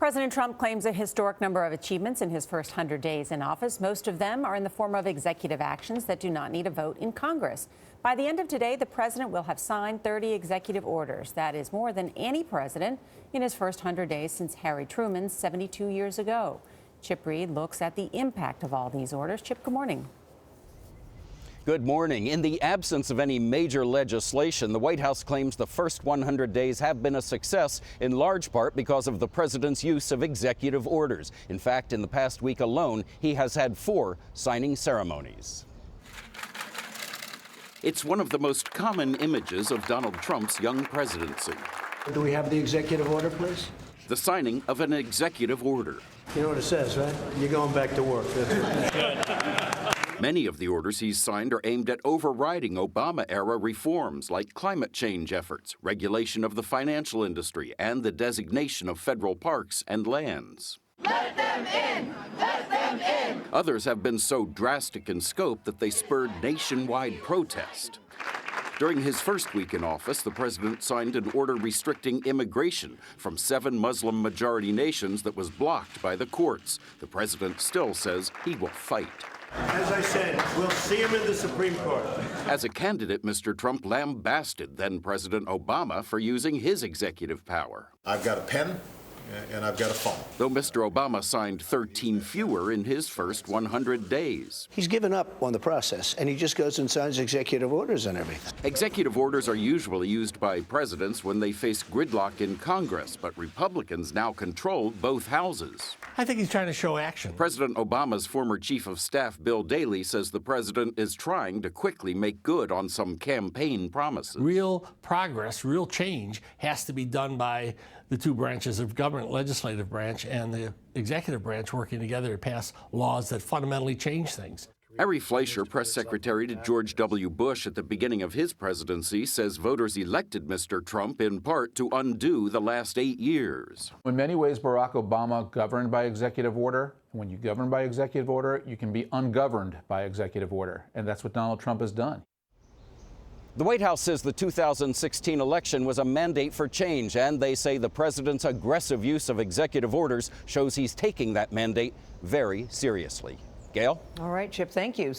President Trump claims a historic number of achievements in his first 100 days in office. Most of them are in the form of executive actions that do not need a vote in Congress. By the end of today, the president will have signed 30 executive orders. That is more than any president in his first 100 days since Harry Truman 72 years ago. Chip Reid looks at the impact of all these orders. Chip, good morning. Good morning. In the absence of any major legislation, the White House claims the first 100 days have been a success, in large part because of the president's use of executive orders. In fact, in the past week alone, he has had 4 signing ceremonies. It's one of the most common images of Donald Trump's young presidency. Do we have the executive order, please? The signing of an executive order. You know what it says, right? You're going back to work. That's right. Many of the orders he's signed are aimed at overriding Obama-era reforms like climate change efforts, regulation of the financial industry, and the designation of federal parks and lands. Let them in! Let them in! Others have been so drastic in scope that they spurred nationwide protest. During his first week in office, the president signed an order restricting immigration from 7 Muslim-majority nations that was blocked by the courts. The president still says he will fight. As I said, we'll see him in the Supreme Court. As a candidate, Mr. Trump lambasted then-President Obama for using his executive power. I've got a pen and I've got a phone. Though Mr. Obama signed 13 fewer in his first 100 days. He's given up on the process, and he just goes and signs executive orders and everything. Executive orders are usually used by presidents when they face gridlock in Congress, but Republicans now control both houses. I think he's trying to show action. President Obama's former chief of staff, Bill Daley, says the president is trying to quickly make good on some campaign promises. Real progress, real change has to be done by the 2 branches of government, legislative branch and the executive branch, working together to pass laws that fundamentally change things. Ari Fleischer, press secretary to George W. Bush at the beginning of his presidency, says voters elected Mr. Trump in part to undo the last 8 years. In many ways, Barack Obama governed by executive order. When you govern by executive order, you can be ungoverned by executive order. And that's what Donald Trump has done. The White House says the 2016 election was a mandate for change, and they say the president's aggressive use of executive orders shows he's taking that mandate very seriously. Gayle? All right, Chip, thank you.